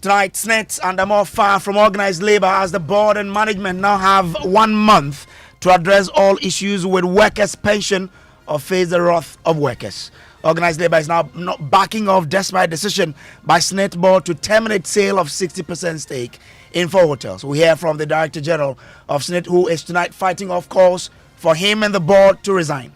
Tonight, SSNIT and more far from organized labor as the board and management now have 1 month to address all issues with workers' pension or face the wrath of workers. Organized labor is now not backing off despite decision by SSNIT board to terminate sale of 60% stake in 4 hotels. We hear from the Director General of SSNIT, who is tonight fighting off calls for him and the board to resign.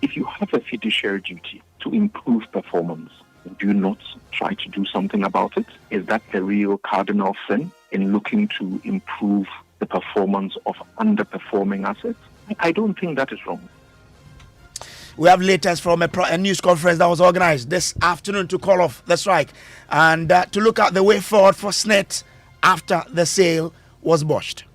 If you have a fiduciary duty to improve performance, do you not try to do something about it? Is that the real cardinal sin in looking to improve the performance of underperforming assets? I don't think that is wrong. We have latest from a news conference that was organized this afternoon to call off the strike and to look at the way forward for SSNIT after the sale was botched.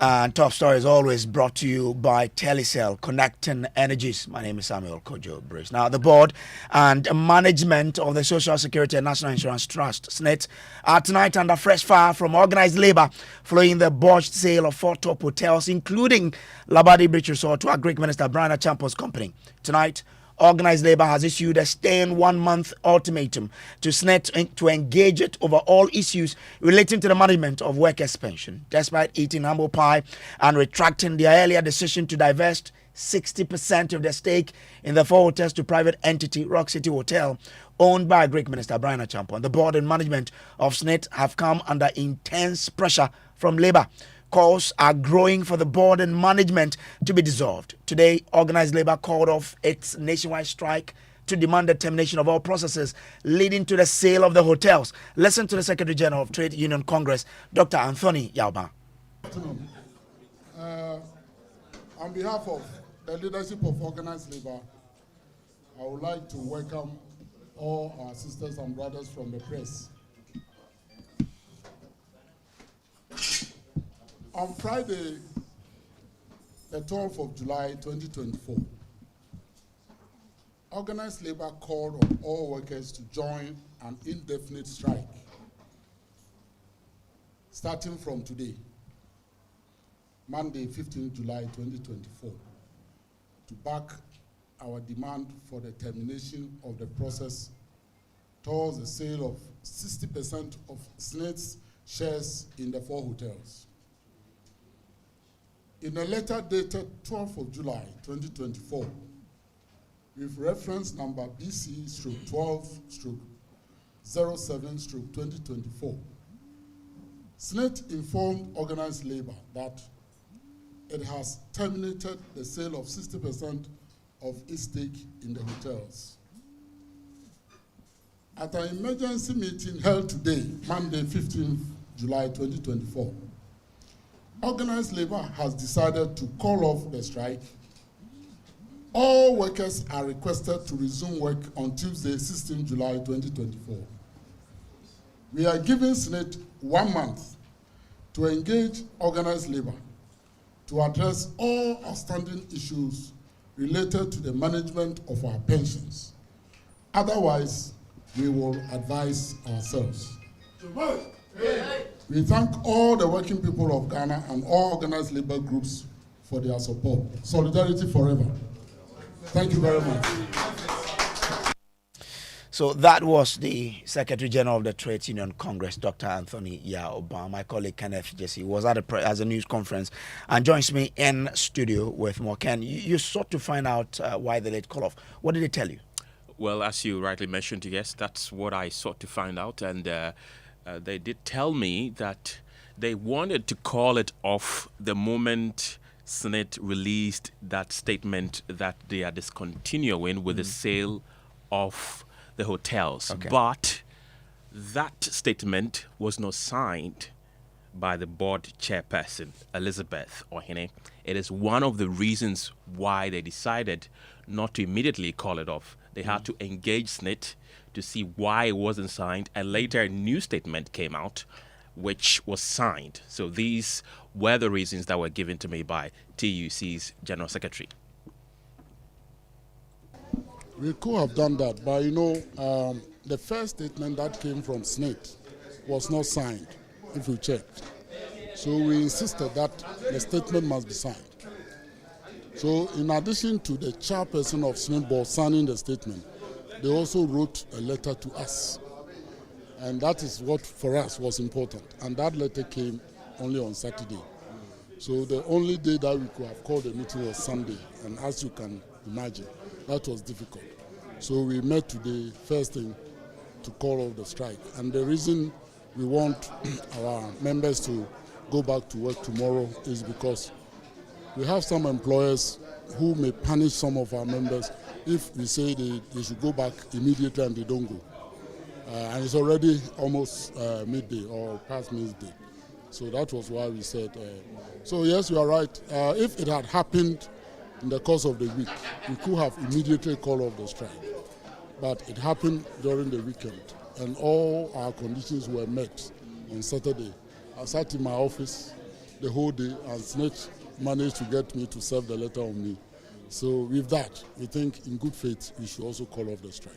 And top story is always brought to you by Telecel, connecting energies. My name is Samuel Kojo Brace. Now, the board and management of the Social Security and National Insurance Trust, SSNIT, are tonight under fresh fire from organized labor following the botched sale of 4 top hotels, including Labadi Beach Resort, to Agric Minister Brian Achampo's company. Tonight, organized labor has issued a staying 1-month ultimatum to SSNIT to engage it over all issues relating to the management of workers' pension, despite eating humble pie and retracting their earlier decision to divest 60% of their stake in the 4 hotels to private entity Rock City Hotel, owned by Greek Minister Brian Achampo. The board and management of SSNIT have come under intense pressure from labor. Calls are growing for the board and management to be dissolved. Today, organized labor called off its nationwide strike to demand the termination of all processes leading to the sale of the hotels. Listen to the Secretary General of Trade Union Congress, Dr. Anthony Yauba. On behalf of the leadership of organized labor, I would like to welcome all our sisters and brothers from the press. On Friday, the 12th of July 2024, organized labor called on all workers to join an indefinite strike starting from today, Monday, 15th July 2024, to back our demand for the termination of the process towards the sale of 60% of SSNIT's shares in the 4 hotels. In a letter dated 12th of July 2024, with reference number BC/12/07/2024, SSNIT informed organized labor that it has terminated the sale of 60% of its stake in the hotels. At an emergency meeting held today, Monday, 15th July 2024, organized labor has decided to call off the strike. All workers are requested to resume work on Tuesday, 16 July 2024. We are giving SSNIT 1 month to engage organized labor to address all outstanding issues related to the management of our pensions. Otherwise, we will advise ourselves. We thank all the working people of Ghana and all organized labor groups for their support. Solidarity forever. Thank you very much. So that was the Secretary General of the Trade Union Congress, Dr. Anthony Yauba. My colleague Kenneth Jesse was at a news conference and joins me in studio with more. Ken, you sought to find out why the late call off. What did they tell you? Well, as you rightly mentioned, yes, that's what I sought to find out, and they did tell me that they wanted to call it off the moment SSNIT released that statement that they are discontinuing with the sale of the hotels. Okay. But that statement was not signed by the board chairperson, Elizabeth Ohene. It is one of the reasons why they decided not to immediately call it off. They had to engage SSNIT to see why it wasn't signed, and later a new statement came out which was signed. So these were the reasons that were given to me by TUC's General Secretary. We could have done that, but the first statement that came from SSNIT was not signed, if you checked. So we insisted that the statement must be signed. So in addition to the chairperson of SSNIT board signing the statement, they also wrote a letter to us. And that is what for us was important. And that letter came only on Saturday. So the only day that we could have called the meeting was Sunday. And as you can imagine, that was difficult. So we met today, first thing, to call off the strike. And the reason we want our members to go back to work tomorrow is because we have some employers who may punish some of our members if we say they should go back immediately and they don't go. And it's already almost midday or past midday. So that was why we said, so yes, you are right. If it had happened in the course of the week, we could have immediately called off the strike. But it happened during the weekend, and all our conditions were met on Saturday. I sat in my office the whole day, and SSNIT managed to get me to serve the letter on me. So with that, we think in good faith, we should also call off the strike.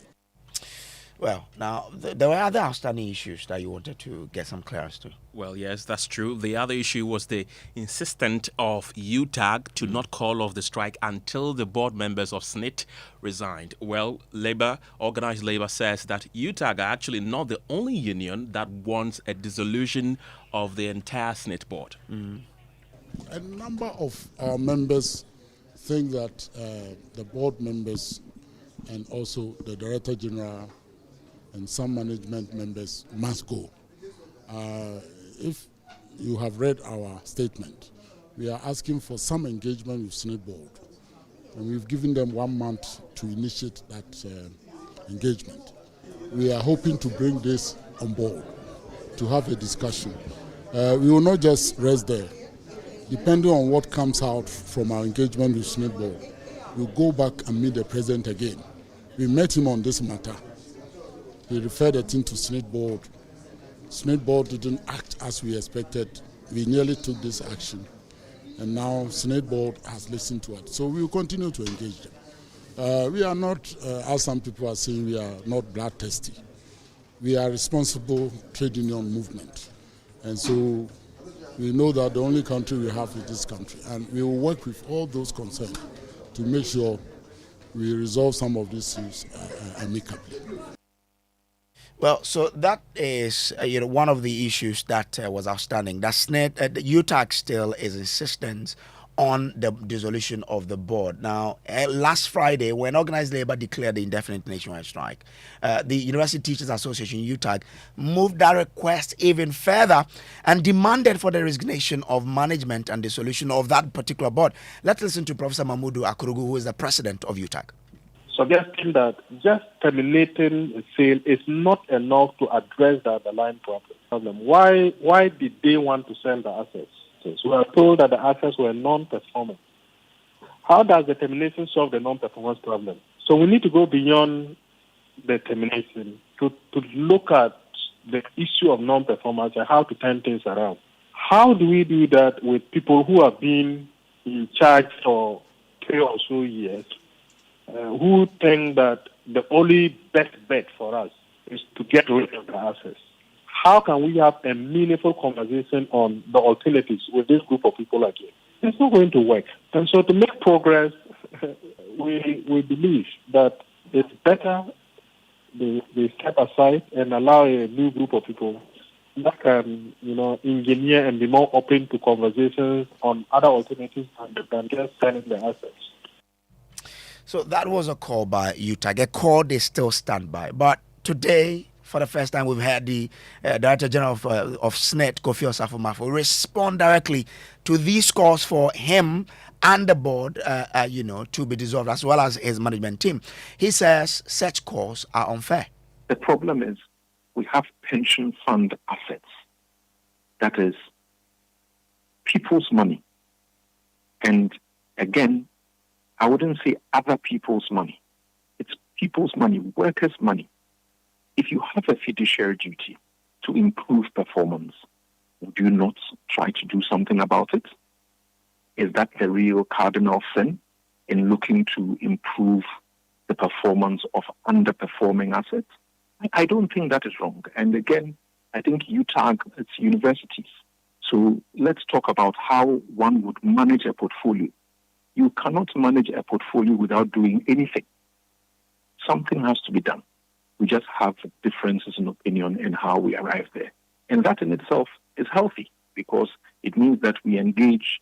Well, now, there were other outstanding issues that you wanted to get some clearance to. Well, yes, that's true. The other issue was the insistence of UTAG to not call off the strike until the board members of SSNIT resigned. Well, organized labor says that UTAG are actually not the only union that wants a dissolution of the entire SSNIT board. A number of our members think that the board members and also the Director General and some management members must go. If you have read our statement, we are asking for some engagement with SSNIT board, and we've given them 1 month to initiate that engagement. We are hoping to bring this on board to have a discussion. We will not just rest there. Depending on what comes out from our engagement with SSNIT board, we'll go back and meet the president again. We met him on this matter. He referred the thing to SSNIT board. SSNIT board didn't act as we expected. We nearly took this action. And now SSNIT board has listened to it. So we will continue to engage them. We are not, as some people are saying, we are not bloodthirsty. We are a responsible trade union movement. And so we know that the only country we have is this country. And we will work with all those concerned to make sure we resolve some of these issues amicably. Well, so that is one of the issues that was outstanding. That SSNIT, the UTAG still is insistent on the dissolution of the board. Now, last Friday, when organized labor declared the indefinite nationwide strike, the University Teachers Association, UTAG, moved that request even further and demanded for the resignation of management and dissolution of that particular board. Let's listen to Professor Mahmoud Akurugu, who is the president of UTAG. Suggesting that just terminating a sale is not enough to address the underlying problem. Why did they want to sell the assets? We are told that the assets were non-performing. How does the termination solve the non-performance problem? So we need to go beyond the termination to look at the issue of non-performance and how to turn things around. How do we do that with people who have been in charge for 3 or so years, who think that the only best bet for us is to get rid of the assets? How can we have a meaningful conversation on the alternatives with this group of people again? It's not going to work. And so to make progress, we believe that it's better they step aside and allow a new group of people that can, engineer and be more open to conversations on other alternatives than just selling the assets. So that was a call by UTAG, a call they still stand by. But today, for the first time, we've had the Director General of SSNIT, Kofi Osafo-Maafo, respond directly to these calls for him and the board, to be dissolved, as well as his management team. He says such calls are unfair. The problem is we have pension fund assets. That is people's money. And again, I wouldn't say other people's money. It's people's money, workers' money. If you have a fiduciary duty to improve performance, would you not try to do something about it? Is that the real cardinal sin in looking to improve the performance of underperforming assets? I don't think that is wrong. And again, I think UTAG, it's universities. So let's talk about how one would manage a portfolio. You cannot manage a portfolio without doing anything. Something has to be done. We just have differences in opinion in how we arrive there. And that in itself is healthy because it means that we engage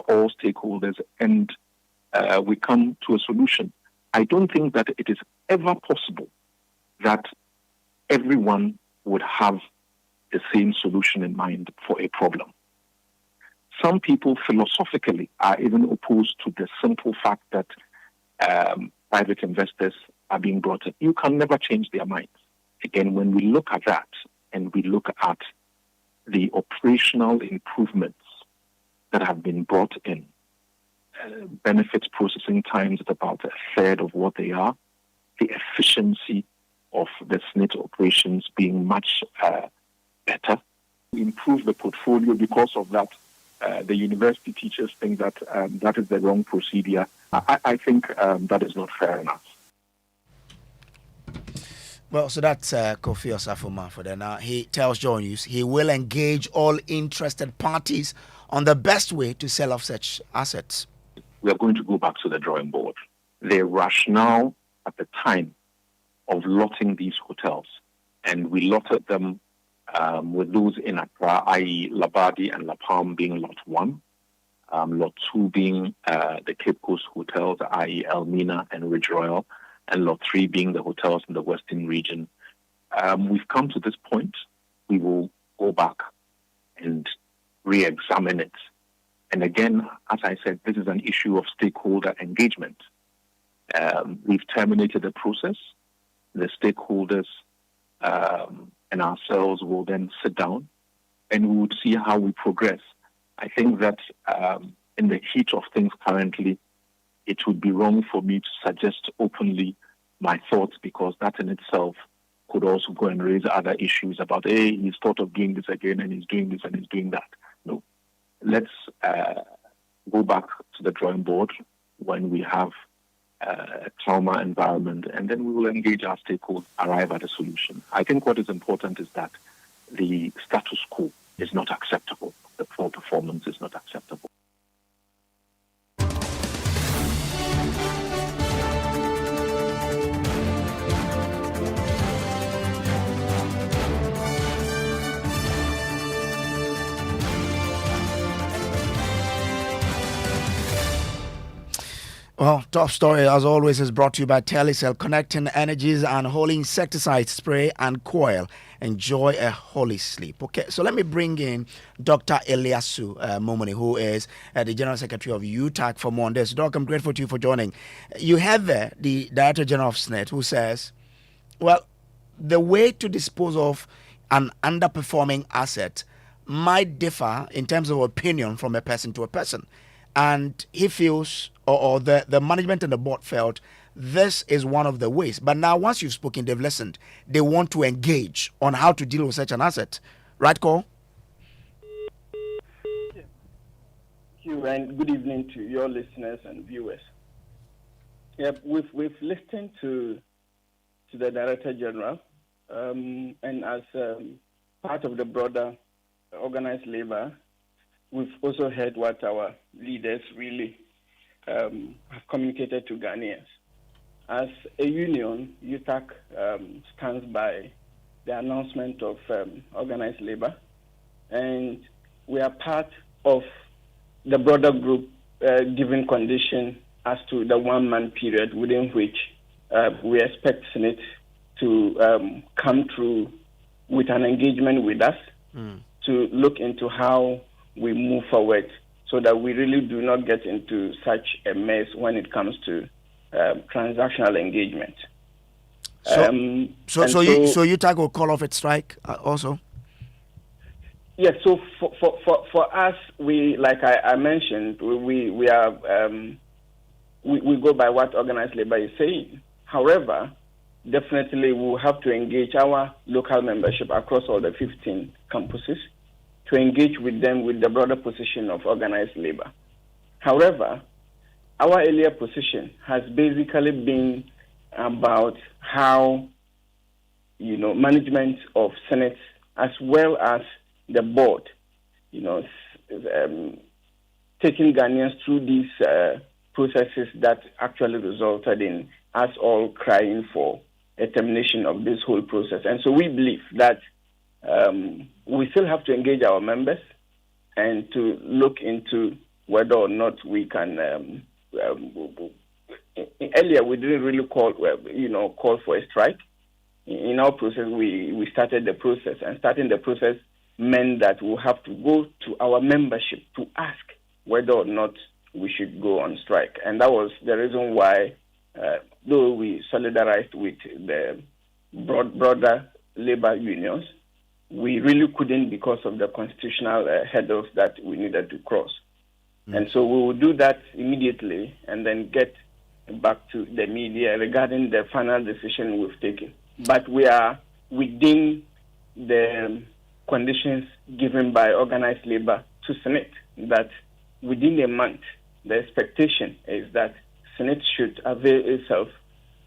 all stakeholders and we come to a solution. I don't think that it is ever possible that everyone would have the same solution in mind for a problem. Some people philosophically are even opposed to the simple fact that private investors are being brought in. You can never change their minds. Again, when we look at that and we look at the operational improvements that have been brought in, benefits processing times at about a third of what they are, the efficiency of the SSNIT operations being much better. We improve the portfolio because of that. The university teachers think that that is the wrong procedure. I think that is not fair enough. Well, so that's Kofi Osafo for there. Now, he tells Joy News he will engage all interested parties on the best way to sell off such assets. We are going to go back to the drawing board. The rationale at the time of lotting these hotels, and we lotted them with those in Accra, i.e. Labadi and La Palm being lot 1, lot 2 being the Cape Coast hotels, i.e. Elmina and Ridge Royal, and lot 3 being the hotels in the Western region. We've come to this point. We will go back and re-examine it. And again, as I said, this is an issue of stakeholder engagement. We've terminated the process. The stakeholders and ourselves will then sit down and we would see how we progress. I think that in the heat of things currently, it would be wrong for me to suggest openly my thoughts because that in itself could also go and raise other issues about, hey, he's thought of doing this again and he's doing this and he's doing that. No. Let's go back to the drawing board when we have a trauma environment, and then we will engage our stakeholders, arrive at a solution. I think what is important is that the status quo is not acceptable. The poor performance is not acceptable. Well, top story, as always, is brought to you by Telecel, connecting energies and holy insecticide spray and coil. Enjoy a holy sleep. Okay, so let me bring in Dr. Eliasu Momoni, who is the General Secretary of UTAG for more on this. Doc, I'm grateful to you for joining. You have there the Director General of SSNIT who says, well, the way to dispose of an underperforming asset might differ in terms of opinion from a person to a person. And he feels, or the management and the board felt, this is one of the ways. But now, once you've spoken, they've listened. They want to engage on how to deal with such an asset. Right, Cole? Thank you, and good evening to your listeners and viewers. Yep, we've listened to the Director General, and as part of the broader organized labor, we've also heard what our leaders really have communicated to Ghanaians. As a union, UTAG stands by the announcement of organized labor, and we are part of the broader group given condition as to the 1 month period within which we expect SSNIT to come through with an engagement with us to look into how we move forward so that we really do not get into such a mess when it comes to transactional engagement. So UTAG will call off its strike also? Yes, so for us, we, like I mentioned, we are we go by what organized labor is saying. However, definitely we'll have to engage our local membership across all the 15 campuses to engage with them with the broader position of organized labor. However, our earlier position has basically been about how, management of SSNIT as well as the board, taking Ghanaians through these processes that actually resulted in us all crying for a termination of this whole process. And so we believe that we still have to engage our members and to look into whether or not we can. Earlier, we didn't really call for a strike. In our process, we started the process, and starting the process meant that we'll have to go to our membership to ask whether or not we should go on strike. And that was the reason why, though we solidarized with the broader labor unions, we really couldn't because of the constitutional hurdles that we needed to cross. And so we will do that immediately and then get back to the media regarding the final decision we've taken. But we are within the conditions given by organized labor to SSNIT, that within a month, the expectation is that SSNIT should avail itself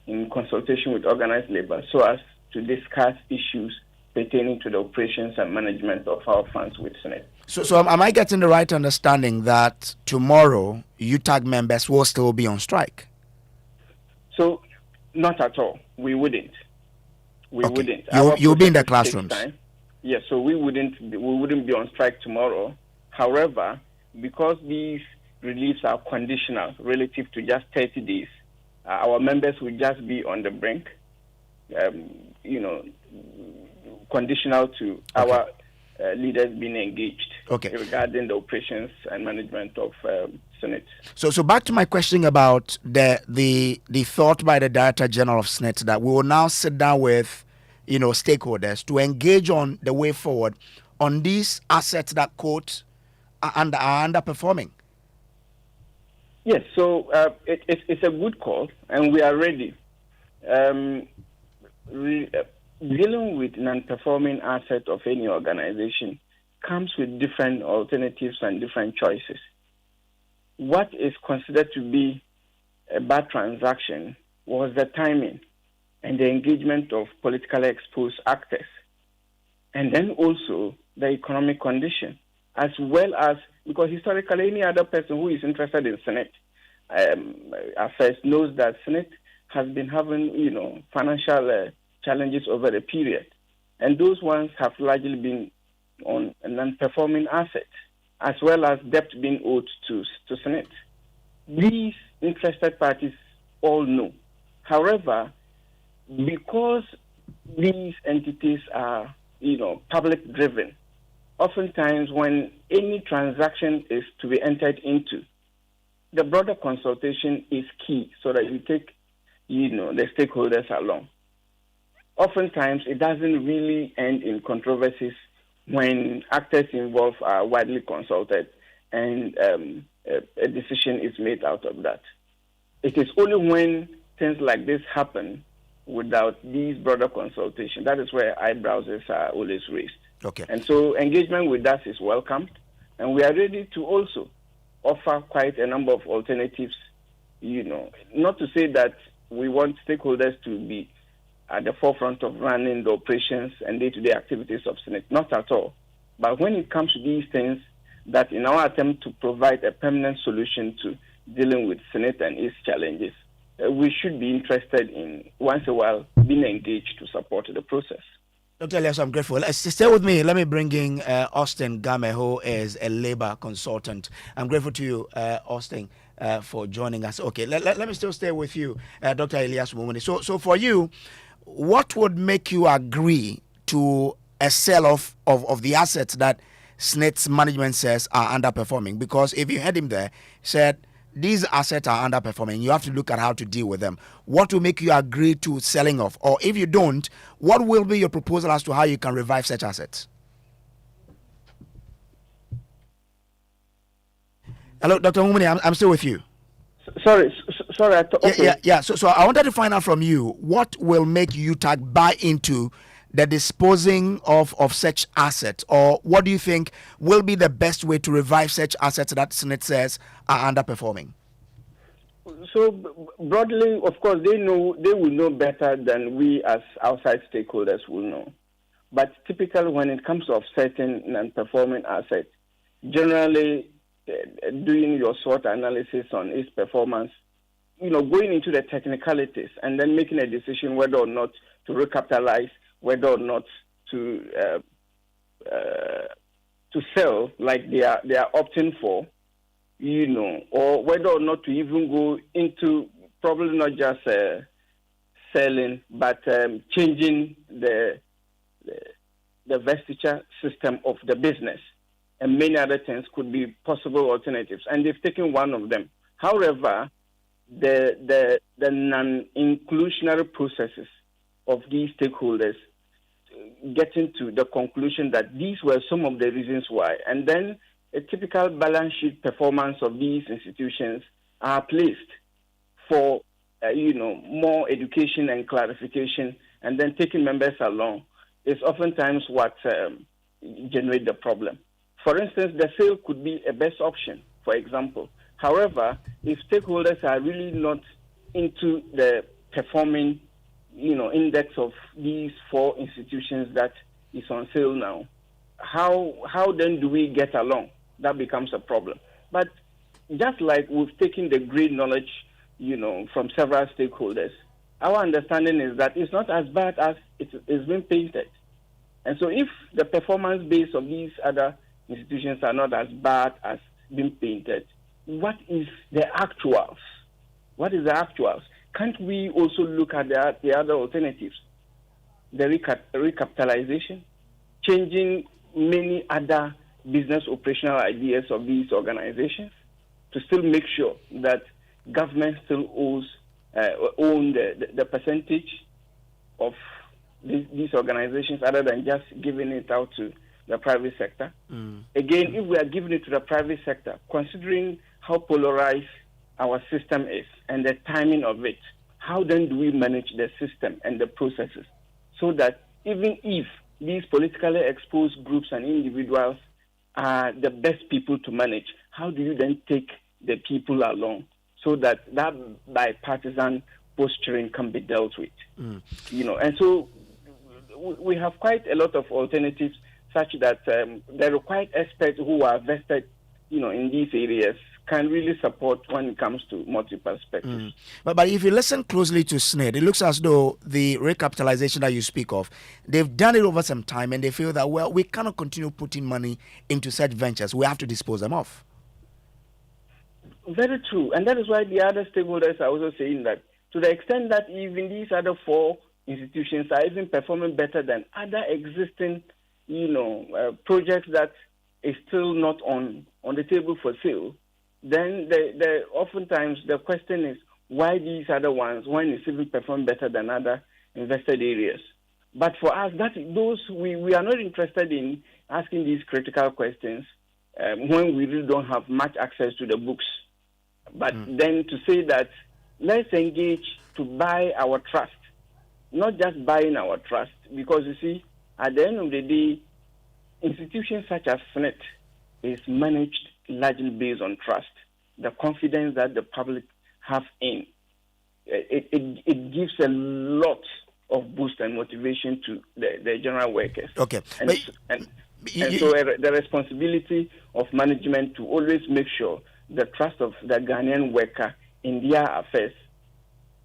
in consultation with organized labor so as to discuss issues pertaining to the operations and management of our funds with SSNIT. So am I getting the right understanding that tomorrow UTAG members will still be on strike? So not at all. We wouldn't. We wouldn't. You'll be in the classrooms. Yes, so we wouldn't be on strike tomorrow. However, because these reliefs are conditional relative to just 30 days, our members will just be on the brink, conditional to our leaders being engaged regarding the operations and management of SSNIT. So back to my question about the thought by the Director General of SSNIT that we will now sit down with stakeholders to engage on the way forward on these assets that quote are underperforming. Yes, so it's a good call, and we are ready. Dealing with non-performing assets of any organization comes with different alternatives and different choices. What is considered to be a bad transaction was the timing and the engagement of politically exposed actors, and then also the economic condition, as well as, because historically any other person who is interested in SSNIT affairs knows that SSNIT has been having, financial challenges over a period, and those ones have largely been on non-performing assets, as well as debt being owed to SSNIT. These interested parties all know. However, because these entities are, public-driven, oftentimes when any transaction is to be entered into, the broader consultation is key so that you take, the stakeholders along. Oftentimes, it doesn't really end in controversies when actors involved are widely consulted and a decision is made out of that. It is only when things like this happen without these broader consultation, that is where eyebrows are always raised. Okay. And so engagement with us is welcomed, and we are ready to also offer quite a number of alternatives, not to say that we want stakeholders to be at the forefront of running the operations and day-to-day activities of SSNIT, not at all. But when it comes to these things, that in our attempt to provide a permanent solution to dealing with SSNIT and its challenges, we should be interested in, once in a while, being engaged to support the process. Dr. Elias, I'm grateful. Stay with me. Let me bring in Austin Game, who is a labor consultant. I'm grateful to you, Austin, for joining us. Okay, let me still stay with you, Dr. Elias Mumuni. So for you, what would make you agree to a sell-off of the assets that SSNIT's management says are underperforming? Because if you had him there, said these assets are underperforming, you have to look at how to deal with them. What will make you agree to selling off? Or if you don't, what will be your proposal as to how you can revive such assets? Hello, Dr. Mumuni, I'm still with you. Sorry. Okay. Yeah. So I wanted to find out from you, what will make UTAG buy into the disposing of such assets, or what do you think will be the best way to revive such assets that SSNIT says are underperforming? So broadly, of course, they will know better than we as outside stakeholders will know. But typically, when it comes to offsetting non-performing assets, generally doing your SWOT analysis on its performance, going into the technicalities and then making a decision whether or not to recapitalize, whether or not to sell, like they are opting for, or whether or not to even go into probably not just selling, but changing the vestiture system of the business, and many other things could be possible alternatives. And they've taken one of them. However, the non-inclusionary processes of these stakeholders getting to the conclusion that these were some of the reasons why, and then a typical balance sheet performance of these institutions are placed for more education and clarification, and then taking members along is oftentimes what generates the problem. For instance, the sale could be a best option, for example. However, if stakeholders are really not into the performing index of these 4 institutions that is on sale now, how then do we get along? That becomes a problem. But just like we've taken the great knowledge, from several stakeholders, our understanding is that it's not as bad as it's been painted. And so if the performance base of these other institutions are not as bad as being painted, what is the actuals? What is the actuals? Can't we also look at the other alternatives? The recapitalization, changing many other business operational ideas of these organizations to still make sure that government still own the percentage of these organizations, other than just giving it out to the private sector. Again, if we are giving it to the private sector, considering how polarized our system is and the timing of it, how then do we manage the system and the processes so that even if these politically exposed groups and individuals are the best people to manage, how do you then take the people along so that bipartisan posturing can be dealt with? And so we have quite a lot of alternatives, such that the required experts who are vested, in these areas can really support when it comes to multi-perspectives. But if you listen closely to SSNIT, it looks as though the recapitalization that you speak of, they've done it over some time, and they feel that, well, we cannot continue putting money into such ventures. We have to dispose them off. Very true. And that is why the other stakeholders are also saying that, to the extent that even these other 4 institutions are even performing better than other existing, projects that is still not on the table for sale, then oftentimes the question is, why these other ones, when it's even perform better than other invested areas? But for us, we are not interested in asking these critical questions when we really don't have much access to the books. But then to say that, let's engage to buy our trust, not just buying our trust, because you see, at the end of the day, institutions such as SSNIT is managed largely based on trust, the confidence that the public have in. It gives a lot of boost and motivation to the general workers. Okay. So the responsibility of management to always make sure the trust of the Ghanaian worker in their affairs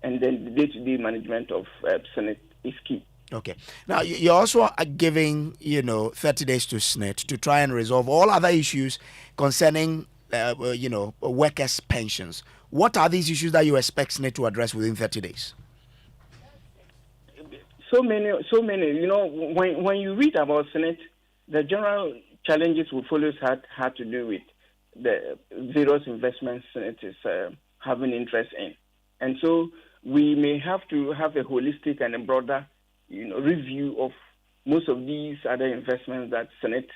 and then the day-to-day management of SSNIT is key. Okay. Now, you're also giving, 30 days to SSNIT to try and resolve all other issues concerning, workers' pensions. What are these issues that you expect SSNIT to address within 30 days? So many. When you read about SSNIT, the general challenges we always had to do with the various investments SSNIT is having interest in. And so we may have to have a holistic and a broader review of most of these other investments that SSNIT,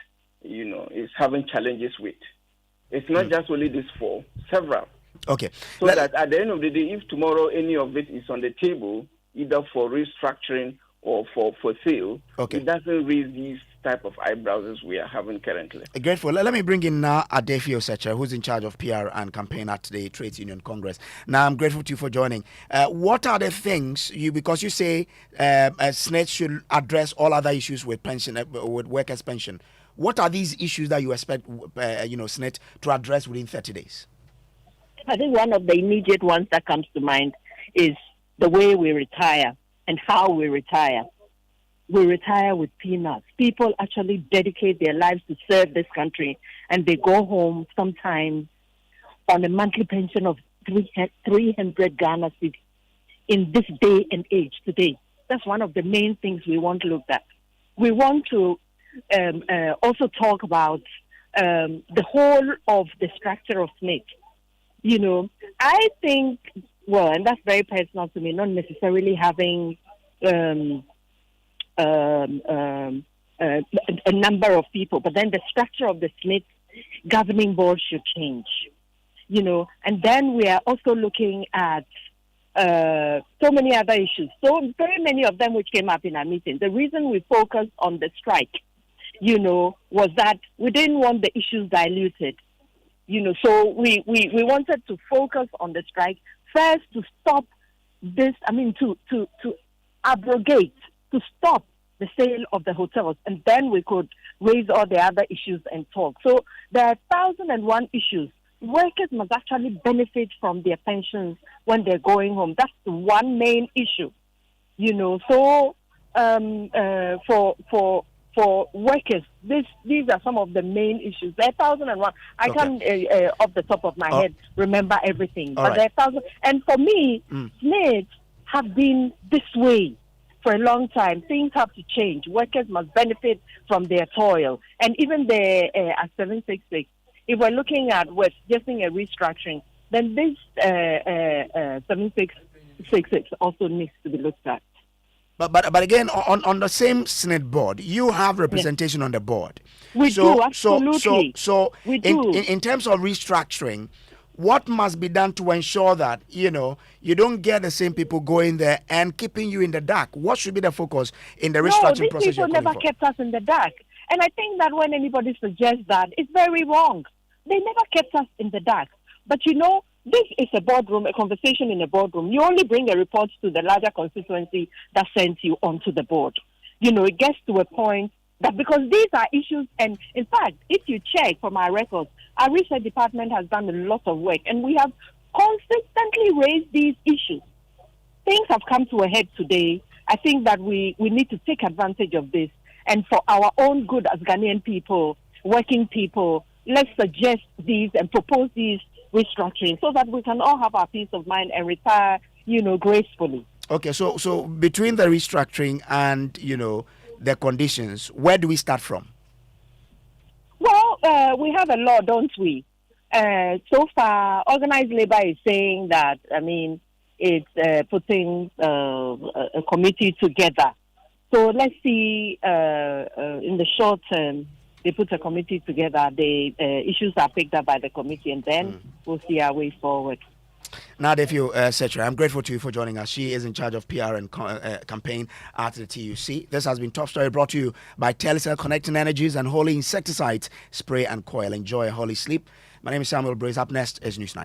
is having challenges with. It's not just only this 4, several. Okay. So that at the end of the day, if tomorrow any of it is on the table, either for restructuring or for sale, Okay. it doesn't raise these type of eyebrows as we are having currently. Grateful. Let me bring in now Adefio Secha, who's in charge of PR and campaign at the Trades Union Congress. Now, I'm grateful to you for joining. What are the things because you say SSNIT should address all other issues with pension, with workers' pension. What are these issues that you expect, SSNIT to address within 30 days? I think one of the immediate ones that comes to mind is the way we retire and how we retire. We retire with peanuts. People actually dedicate their lives to serve this country, and they go home sometimes on a monthly pension of 300 Ghana cedi in this day and age today. That's one of the main things we want to look at. We want to also talk about the whole of the structure of SSNIT. I think, and that's very personal to me, not necessarily having a number of people, but then the structure of the SSNIT governing board should change, and then we are also looking at so many other issues, so very many of them which came up in our meeting. The reason we focused on the strike, was that we didn't want the issues diluted, so we wanted to focus on the strike first to stop this, to abrogate, to stop the sale of the hotels, and then we could raise all the other issues and talk. So there are 1,001 issues. Workers must actually benefit from their pensions when they're going home. That's the one main issue, So for workers, these are some of the main issues. There are 1,001. I can't, off the top of my head, remember everything. But there are 1,000. And for me, SSNIT have been this way for a long time. Things have to change. Workers must benefit from their toil. And even the 766, if we're looking at suggesting a restructuring, then this 7666 also needs to be looked at. But again, on the same SSNIT board, you have representation on the board. We do, absolutely. So we do. In terms of restructuring, what must be done to ensure that, you don't get the same people going there and keeping you in the dark? What should be the focus in the restructuring process? These people never kept us in the dark. And I think that when anybody suggests that, it's very wrong. They never kept us in the dark. But this is a boardroom, a conversation in a boardroom. You only bring a report to the larger constituency that sends you onto the board. It gets to a point that because these are issues, and in fact, if you check from our records, our research department has done a lot of work, and we have consistently raised these issues. Things have come to a head today. I think that we need to take advantage of this, and for our own good as Ghanaian people, working people, let's suggest these and propose these restructuring so that we can all have our peace of mind and retire, gracefully. Okay, so between the restructuring and, the conditions, where do we start from? Well, we have a law, don't we? So far, organized labor is saying that, it's putting a committee together. So let's see, in the short term, they put a committee together. The issues are picked up by the committee, and then we'll see our way forward. Now, Adefio Secha, I'm grateful to you for joining us. She is in charge of PR and campaign at the TUC. This has been Top Story, brought to you by Telecel, Connecting Energies and Holy Insecticides, Spray and Coil. Enjoy a holy sleep. My name is Samuel Brace. Up next is News 9.